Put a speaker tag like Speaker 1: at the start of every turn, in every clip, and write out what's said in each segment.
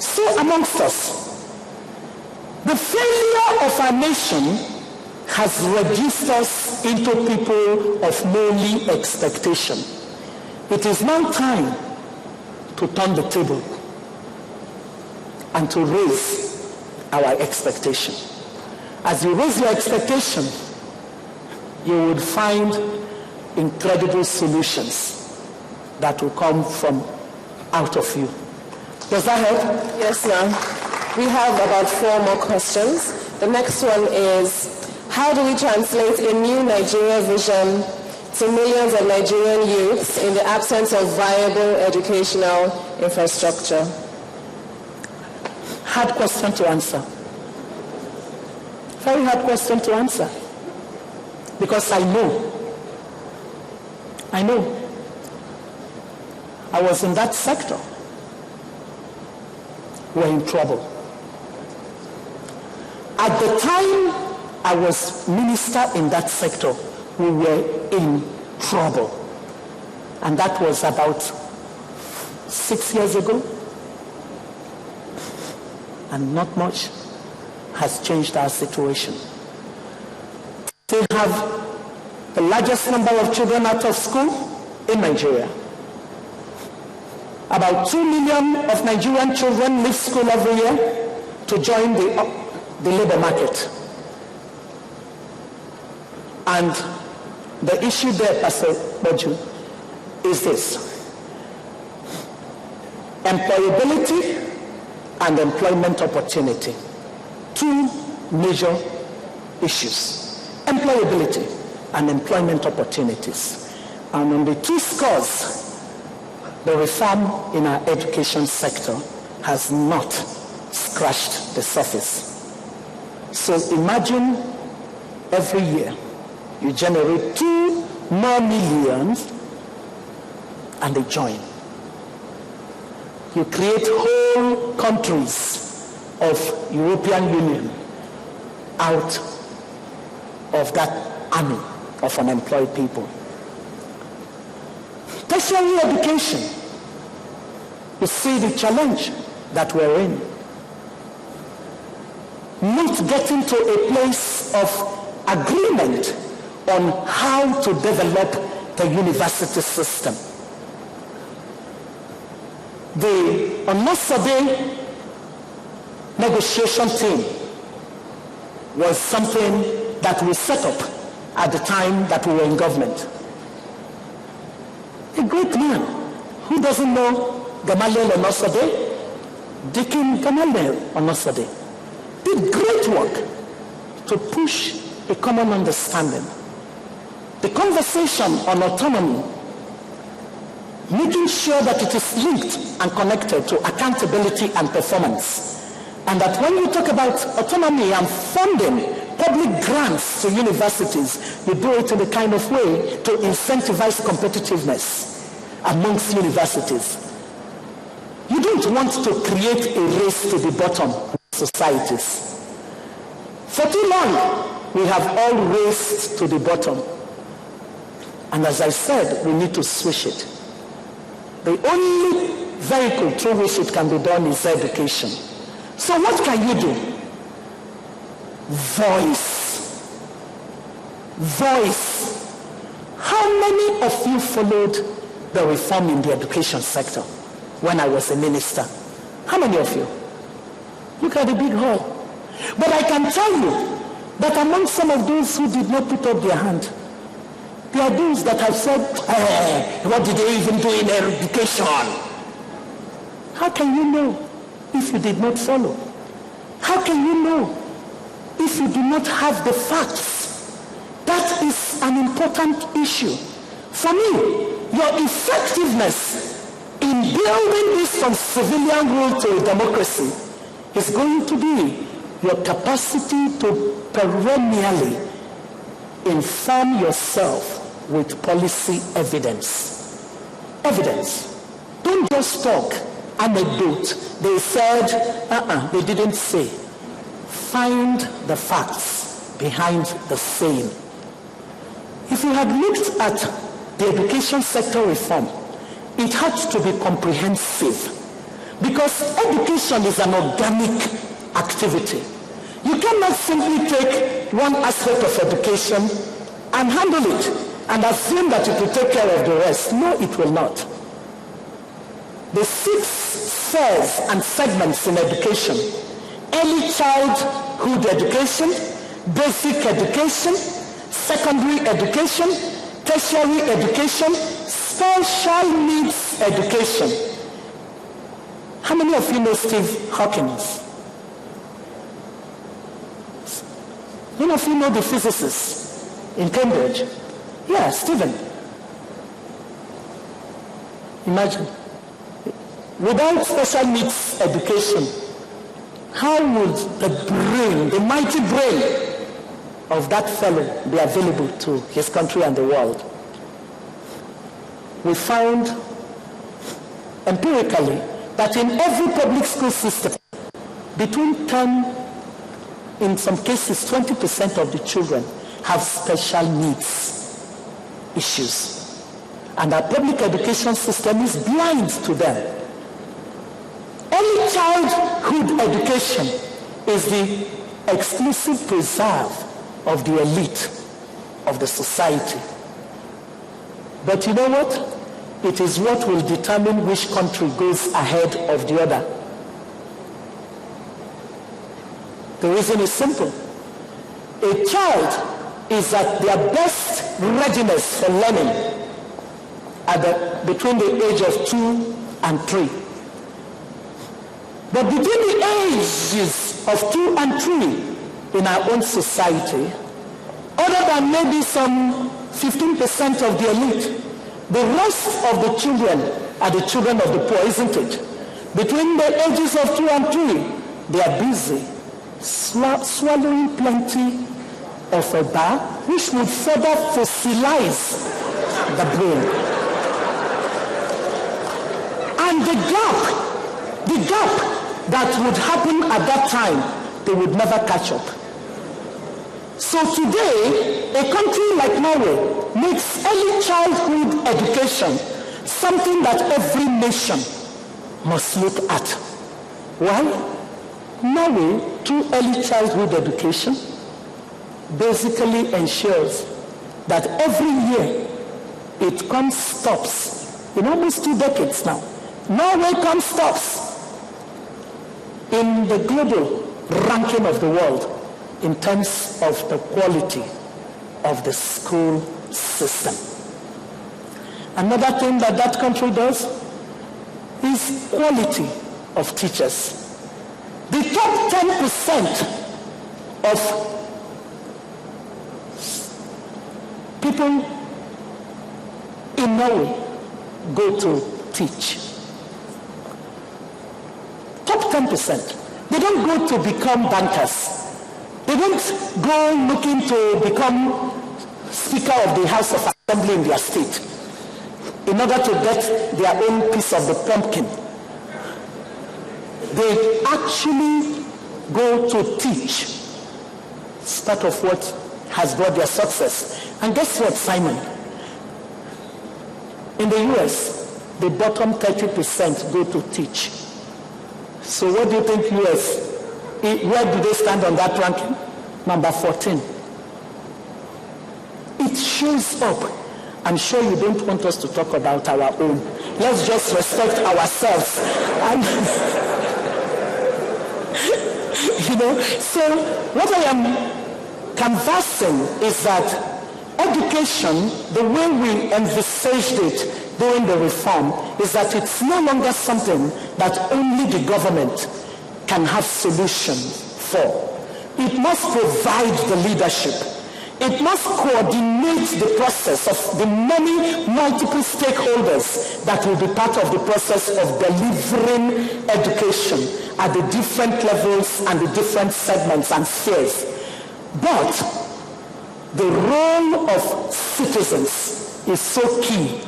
Speaker 1: So amongst us, the failure of our nation has reduced us into people of lowly expectation. It is now time to turn the table and to raise our expectation. As you raise your expectation, you would find incredible solutions that will come from out of you. Does that help?
Speaker 2: Yes, ma'am. We have about 4 more questions. The next one is, how do we translate a new Nigeria vision to millions of Nigerian youths in the absence of viable educational infrastructure?
Speaker 1: Hard question to answer. Very hard question to answer. Because I know. I was in that sector. We're in trouble. At the time I was minister in that sector, we were in trouble. And that was about 6 years ago. And not much has changed our situation. They have the largest number of children out of school in Nigeria. About 2 million of Nigerian children leave school every year to join the labor market. And the issue there, Pastor Boju, is this: employability and employment opportunity. 2 major issues: employability and employment opportunities. And on the 2 scores, the reform in our education sector has not scratched the surface. So imagine every year you generate 2 more millions and they join. You create whole countries of European Union out of that army of unemployed people. Tertiary education, you see the challenge that we're in. Not getting to a place of agreement on how to develop the university system. The Onosode negotiation team was something that we set up at the time that we were in government. A great man who doesn't know Gamaliel Onosode, Deacon Gamaliel Onosode, did great work to push a common understanding. The conversation on autonomy, making sure that it is linked and connected to accountability and performance. And that when you talk about autonomy and funding public grants to universities, you do it in a kind of way to incentivize competitiveness amongst universities. You don't want to create a race to the bottom of societies. For too long, we have all raced to the bottom. And as I said, we need to switch it. The only vehicle through which it can be done is education. So what can you do? Voice. Voice. How many of you followed the reform in the education sector when I was a minister? How many of you? Look at the big hall. But I can tell you that among some of those who did not put up their hand, there are those that have said, what did they even do in education? How can you know if you did not follow? How can you know if you do not have the facts? That is an important issue. For me, your effectiveness in building this from civilian rule to a democracy is going to be your capacity to perennially inform yourself with policy evidence. Evidence. Don't just talk anecdote. They said, they didn't say. Find the facts behind the saying. If you had looked at the education sector reform, it had to be comprehensive. Because education is an organic activity. You cannot simply take one aspect of education and handle it and assume that it will take care of the rest. No, it will not. The 6 spheres and segments in education: early childhood education, basic education, secondary education, tertiary education, special needs education. How many of you know Steve Hawkins? How many of you know the physicist in Cambridge? Yeah, Stephen. Imagine. Without special needs education, how would the brain, the mighty brain of that fellow be available to his country and the world? We found empirically that in every public school system, between 10, in some cases 20% of the children have special needs issues. And our public education system is blind to them. Early childhood education is the exclusive preserve of the elite of the society. But you know what? It is what will determine which country goes ahead of the other. The reason is simple. A child is at their best readiness for learning between the age of 2 and 3. But between the ages of 2 and 3 in our own society, other than maybe some 15% of the elite, the rest of the children are the children of the poor, isn't it? Between the ages of 2 and 3, they are busy swallowing plenty of a bar, which would further fossilize the brain. And the gap that would happen at that time, they would never catch up. So today, a country like Norway makes early childhood education something that every nation must look at. Why? Norway, through early childhood education, basically ensures that every year it comes stops. In almost 2 decades now, Norway comes stops in the global ranking of the world in terms of the quality of the school system. Another thing that that country does is quality of teachers. The top 10% of people in Norway go to teach. Top 10%. They don't go to become bankers. They don't go looking to become Speaker of the House of Assembly in their state in order to get their own piece of the pumpkin. They actually go to teach. It's part of what has brought their success. And guess what, Simon? In the US, the bottom 30% go to teach. So what do you think US? Where do they stand on that ranking? Number 14. It shows up. I'm sure you don't want us to talk about our own. Let's just respect ourselves. So what I am canvassing is that education, the way we envisaged it during the reform, is that it's no longer something that only the government can have solutions for. It must provide the leadership. It must coordinate the process of the many multiple stakeholders that will be part of the process of delivering education at the different levels and the different segments and spheres. But the role of citizens is so key.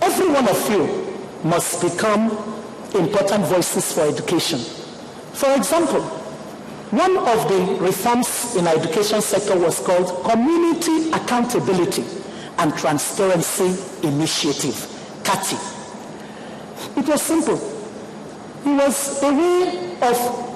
Speaker 1: Every one of you must become important voices for education. For example, one of the reforms in our education sector was called Community Accountability and Transparency Initiative, CATI. It was simple. It was a way of